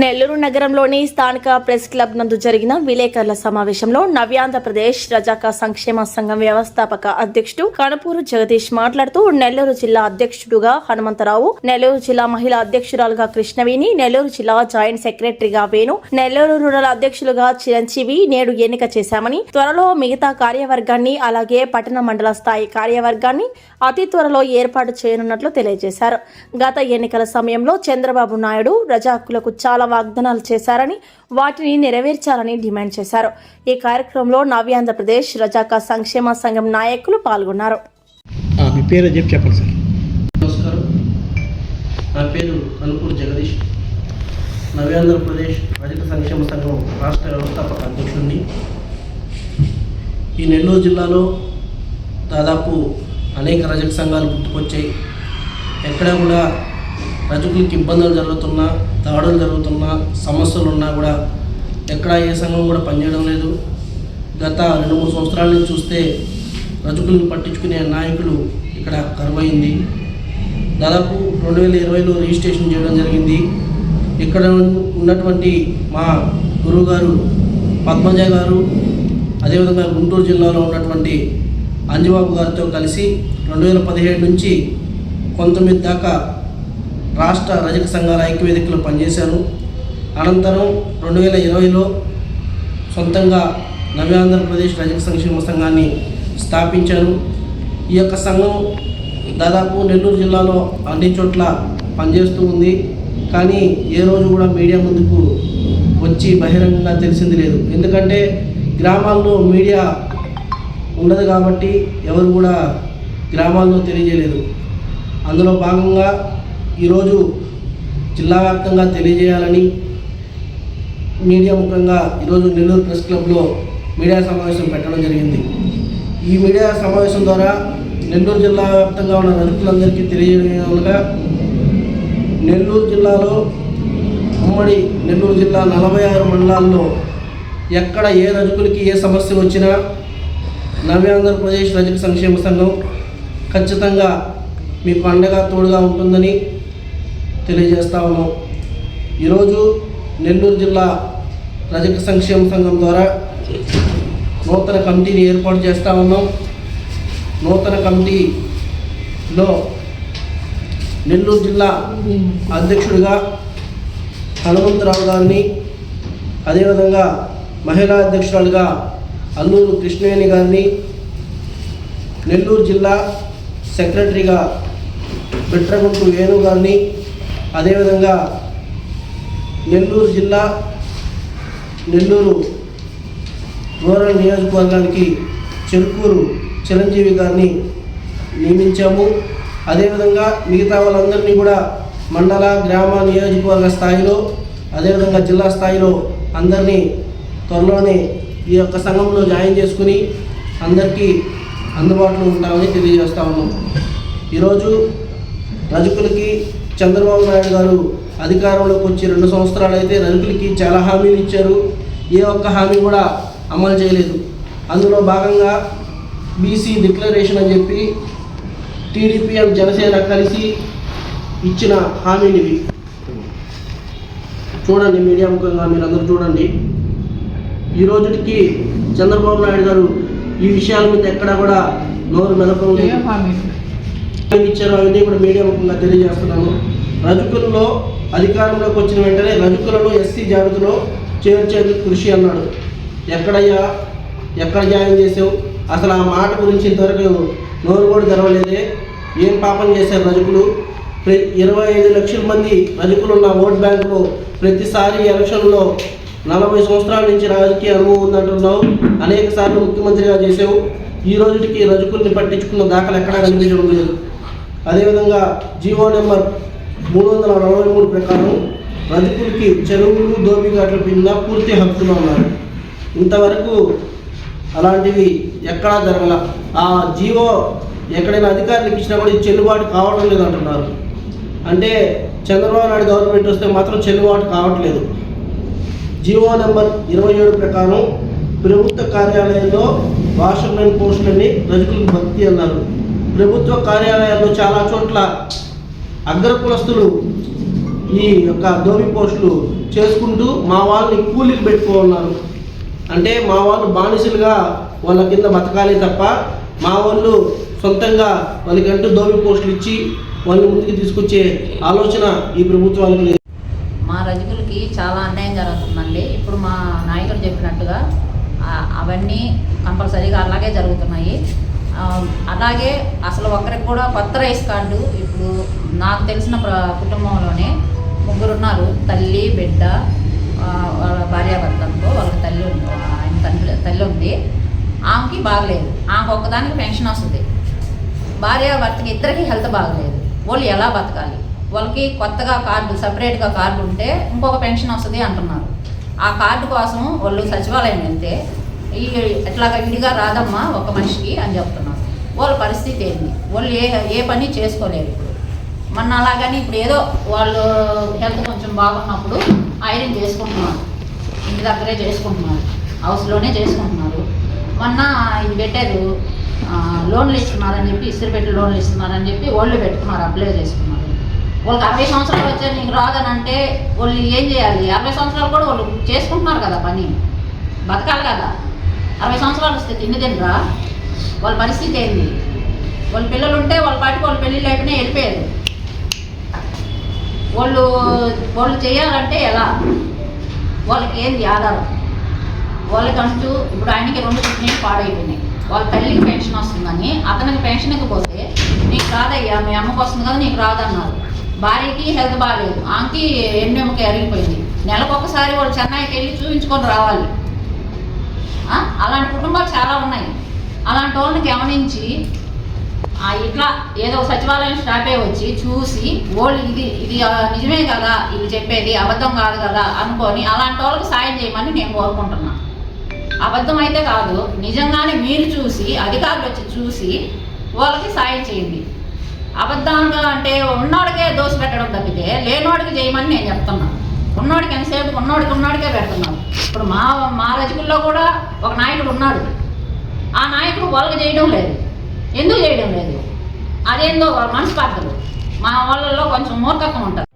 నెల్లూరు నగరంలోని స్థానిక press club నందు జరిగిన విలేకరుల సమావేశంలో నవ్యాంధ్రప్రదేశ్ రజాకా సంక్షేమ సంఘం వ్యవస్థాపక అధ్యక్షుడు కణపూరు జగదీష్ మాట్లాడుతూ నెల్లూరు జిల్లా అధ్యక్షుడుగా హనుమంతరావు, నెల్లూరు జిల్లా మహిళా అధ్యక్షురాలుగా కృష్ణవేణి, నెల్లూరు జిల్లా జాయింట్ సెక్రటరీగా వేణు, నెల్లూరు రూరల్ అధ్యక్షులుగా చిరంజీవి నేడు ఎన్నిక చేశామని, త్వరలో మిగతా కార్యవర్గాన్ని అలాగే పట్టణ మండల స్థాయి కార్యవర్గాన్ని అతి త్వరలో ఏర్పాటు చేయనున్నట్లు తెలియజేశారు. గత ఎన్నికల సమయంలో చంద్రబాబు నాయుడు రజాకులకు చాలా వాగ్దానాలు చేశారని, వాటిని నెరవేర్చాలని డిమాండ్ చేశారు. ఈ కార్యక్రమంలో నవ్యాంధ్రప్రదేశ్ రజాకా సంక్షేమ సంఘం నాయకులు పాల్గొన్నారు. మీ పేరు చెప్పండి సార్. నమస్కారం, నా పేరు కణపూరు జగదీష్, నవ్యాంధ్రప్రదేశ్ రజక సంక్షేమ సంఘం రాష్ట్ర వ్యవస్థాపక అధ్యక్షుడిని. ఈ నెల్లూరు జిల్లాలో దాదాపు అనేక రజక సంఘాలు పుట్టుకొచ్చాయి. ఎక్కడ కూడా రజకులకి ఇబ్బందులు జరుగుతున్నా, దాడులు జరుగుతున్నా, సమస్యలు ఉన్నా కూడా ఎక్కడ ఏ సంఘం కూడా పనిచేయడం లేదు. గత 2-3 సంవత్సరాల నుంచి చూస్తే రజకులను పట్టించుకునే నాయకులు ఇక్కడ కరువైంది. దాదాపు 2020లో రిజిస్ట్రేషన్ చేయడం జరిగింది. ఇక్కడ ఉన్నటువంటి మా గురువు గారు పద్మజ గారు, అదేవిధంగా గుంటూరు జిల్లాలో ఉన్నటువంటి అంజబాబు గారితో కలిసి 2017 నుంచి 19 దాకా రాష్ట్ర రజక సంఘాల ఐక్యవేదికలో పనిచేశాను. అనంతరం 2020లో సొంతంగా నవ్యాంధ్రప్రదేశ్ రజక సంక్షేమ సంఘాన్ని స్థాపించాను. ఈ యొక్క సంఘం దాదాపు నెల్లూరు జిల్లాలో అన్ని చోట్ల పనిచేస్తూ ఉంది. కానీ ఏ రోజు కూడా మీడియా ముందుకు వచ్చి బహిరంగంగా తెలిసింది లేదు. ఎందుకంటే గ్రామాల్లో మీడియా ఉండదు కాబట్టి ఎవరు కూడా గ్రామాల్లో తెలియజేయలేదు. అందులో భాగంగా ఈరోజు జిల్లా వ్యాప్తంగా తెలియజేయాలని మీడియా ముఖంగా ఈరోజు నెల్లూరు ప్రెస్ క్లబ్లో మీడియా సమావేశం పెట్టడం జరిగింది. ఈ మీడియా సమావేశం ద్వారా నెల్లూరు జిల్లా వ్యాప్తంగా ఉన్న రజకులందరికీ తెలియజేయగా, నెల్లూరు జిల్లాలో ఉమ్మడి నెల్లూరు జిల్లా 46 మండలాల్లో ఎక్కడ ఏ రజకులకి ఏ సమస్య వచ్చినా నవ్యాంధ్రప్రదేశ్ రజక సంక్షేమ సంఘం ఖచ్చితంగా మీకు అండగా తోడుగా ఉంటుందని తెలియజేస్తా ఉన్నాం. ఈరోజు నెల్లూరు జిల్లా రజక సంక్షేమ సంఘం ద్వారా నూతన కమిటీని ఏర్పాటు చేస్తూ ఉన్నాం. నూతన కమిటీలో నెల్లూరు జిల్లా అధ్యక్షుడిగా హనుమంతరావు గారిని, అదేవిధంగా మహిళా అధ్యక్షురాలుగా అల్లూరు కృష్ణవేణి గారిని, నెల్లూరు జిల్లా సెక్రటరీగా బిట్రగుంటు వేణు గారిని, అదేవిధంగా నెల్లూరు జిల్లా నెల్లూరు రూరల్ నియోజకవర్గానికి చెరుకూరు చిరంజీవి గారిని నియమించాము. అదేవిధంగా మిగతా వాళ్ళందరినీ కూడా మండల, గ్రామ, నియోజకవర్గ స్థాయిలో, అదేవిధంగా జిల్లా స్థాయిలో అందరినీ త్వరలోనే ఈ యొక్క సంఘంలో జాయిన్ చేసుకుని అందరికీ అందుబాటులో ఉంటామని తెలియజేస్తా ఉన్నాం. ఈరోజు రజకులకి చంద్రబాబు నాయుడు గారు అధికారంలోకి వచ్చి 2 సంవత్సరాలు అయితే రజకులకి చాలా హామీలు ఇచ్చారు. ఏ ఒక్క హామీ కూడా అమలు చేయలేదు. అందులో భాగంగా బీసీ డిక్లరేషన్ అని చెప్పి టీడీపీ అండ్ జనసేన కలిసి ఇచ్చిన హామీలు ఇవి. చూడండి, మీడియా ముఖంగా మీరందరూ చూడండి. ఈ రోజుకి చంద్రబాబు నాయుడు గారు ఈ విషయాల మీద ఎక్కడా కూడా నోరు మెదపడం లేదు. ఇచ్చారు అవన్నీ కూడా మీడియా ముఖంగా తెలియజేస్తున్నాను. రజకుల్లో అధికారంలోకి వచ్చిన వెంటనే రజకులను ఎస్సీ జాబితాలో చేర్చేందుకు కృషి అన్నాడు. ఎక్కడ జాయిన్ చేసావు? అసలు ఆ మాట గురించి ఇంతవరకు నోరు కూడా తెరవలేదే. ఏం పాపం చేశారు రజకులు? 25 లక్షల మంది రజకులు ఉన్న ఓట్ బ్యాంకులో ప్రతిసారి ఎలక్షన్లో 40 సంవత్సరాల నుంచి రాజకీయ అనుభవం ఉందంటున్నావు. అనేక సార్లు ముఖ్యమంత్రిగా చేసావు. ఈ రోజుకి రజకుల్ని పట్టించుకున్న దాఖలు ఎక్కడా కనిపించడం లేదు. అదేవిధంగా జీవో నెంబర్ 343 ప్రకారం రజకులకి చెరువులు, దోపిఘాట్ల కింద పూర్తి హక్కులు ఉన్నారు. ఇంతవరకు అలాంటివి ఎక్కడా జరగల. ఆ జీవో ఎక్కడైనా అధికారులకు ఇచ్చినా కూడా ఇది చెల్లుబాటు కావడం లేదు అంటున్నారు. అంటే చంద్రబాబు నాయుడు గవర్నమెంట్ వస్తే మాత్రం చెల్లుబాటు కావట్లేదు. జీవో నెంబర్ 27 ప్రకారం ప్రభుత్వ కార్యాలయంలో వాషర్మెన్ పోస్టులని రజకులకు భక్తి అన్నారు. ప్రభుత్వ కార్యాలయాల్లో చాలా చోట్ల అగ్రకులస్తులు ఈ యొక్క దోబి పోస్టులు చేసుకుంటూ మా వాళ్ళని కూలీకి పెట్టుకున్నారు. అంటే మా వాళ్ళు బానిసలుగా వాళ్ళ కింద బతకాలి తప్ప మా వాళ్ళు సొంతంగా వాళ్ళకంటూ దోబి పోస్టులు ఇచ్చి వాళ్ళని ముందుకు తీసుకొచ్చే ఆలోచన ఈ ప్రభుత్వాలకు లేదు. మా రజకులకి చాలా అన్యాయం జరుగుతుందండి. ఇప్పుడు మా నాయకుడు చెప్పినట్టుగా అవన్నీ కంపల్సరీగా అలాగే జరుగుతున్నాయి. అలాగే అసలు ఒకరికి కూడా కొత్త రైస్ కార్డు ఇప్పుడు నాకు తెలిసిన కుటుంబంలోనే 3 ఉన్నారు. తల్లి, బిడ్డ, వాళ్ళ భార్యాభర్తలతో వాళ్ళకి తల్లి ఉంది, ఆయన తల్లి ఉంది. ఆమెకి బాగలేదు, ఆమెకు ఒక్కదానికి పెన్షన్ వస్తుంది. భార్యాభర్తకి ఇద్దరికి హెల్త్ బాగలేదు. వాళ్ళు ఎలా బతకాలి? వాళ్ళకి కొత్తగా కార్డు, సపరేట్గా కార్డు ఉంటే ఇంకొక పెన్షన్ వస్తుంది అంటున్నారు. ఆ కార్డు కోసం వాళ్ళు సచివాలయం వెళ్తే ఎట్లాగా విడిగా రాదమ్మా ఒక మనిషికి అని చెప్తున్నారు. వాళ్ళ పరిస్థితి ఏంటి? వాళ్ళు ఏ పని చేసుకోలేరు. ఇప్పుడు మొన్న అలాగని ఇప్పుడు ఏదో వాళ్ళు హెల్త్ కొంచెం బాగున్నప్పుడు ఐరన్ చేసుకుంటున్నారు, ఇంటి దగ్గరే చేసుకుంటున్నారు, హౌస్లోనే చేసుకుంటున్నారు. మొన్న ఇది పెట్టారు, లోన్లు ఇస్తున్నారని చెప్పి, ఇస్త్రీ లోన్లు ఇస్తున్నారని చెప్పి వాళ్ళు పెట్టుకున్నారు, అప్లై చేసుకున్నారు. వాళ్ళకి 60 సంవత్సరాలు వచ్చారు, నీకు రాదని అంటే వాళ్ళు ఏం చేయాలి? 60 సంవత్సరాలు కూడా వాళ్ళు చేసుకుంటున్నారు కదా, పని బతకాలి కదా. 60 సంవత్సరాలు వస్తే తిండిరా వాళ్ళ పరిస్థితి ఏంది? వాళ్ళ పిల్లలు ఉంటే వాళ్ళ పాటికి వాళ్ళు పెళ్ళి లేకనే వెళ్ళిపోయారు. వాళ్ళు చేయాలంటే ఎలా? వాళ్ళకి ఏంది ఆధారం? వాళ్ళకంటూ ఇప్పుడు ఆయనకి 2 కిడ్నీలు పాడైపోయినాయి. వాళ్ళ తల్లికి పెన్షన్ వస్తుందని అతనికి పెన్షన్ ఇకపోతే నీకు రాదయ్యా, మీ అమ్మకు వస్తుంది కదా నీకు రాదన్నారు. భార్యకి హెల్త్ బాగాలేదు, ఆమెకి ఎన్నెమ్మకి అరిగిపోయింది. నెలకొకసారి వాళ్ళు చెన్నైకి వెళ్ళి చూపించుకొని రావాలి. అలాంటి కుటుంబాలు చాలా ఉన్నాయి. అలాంటి వాళ్ళని గమనించి ఇట్లా ఏదో సచివాలయం స్టాఫే వచ్చి చూసి వాళ్ళు ఇది నిజమే కదా, ఇది చెప్పేది అబద్ధం కాదు కదా అనుకొని అలాంటి వాళ్ళకి సాయం చేయమని నేను కోరుకుంటున్నాను. అబద్ధం అయితే కాదు, నిజంగానే మీరు చూసి అధికారులు వచ్చి చూసి వాళ్ళకి సాయం చేయండి. అబద్ధంగా అంటే ఉన్నోడికే దోశ పెట్టడం తప్పితే లేనోడికి చేయమని నేను చెప్తున్నాను. ఉన్నోడికి ఎంతసేపు ఉన్నోడికే పెడుతున్నారు. ఇప్పుడు మా రజకుల్లో కూడా ఒక నాయకుడు ఉన్నాడు. ఆ నాయకుడు వాళ్ళకి చేయడం లేదు. ఎందుకు చేయడం లేదు? అదేందో మనస్పార్థలు. మా వాళ్ళలో కొంచెం మూర్ఖత్వం ఉంటుంది.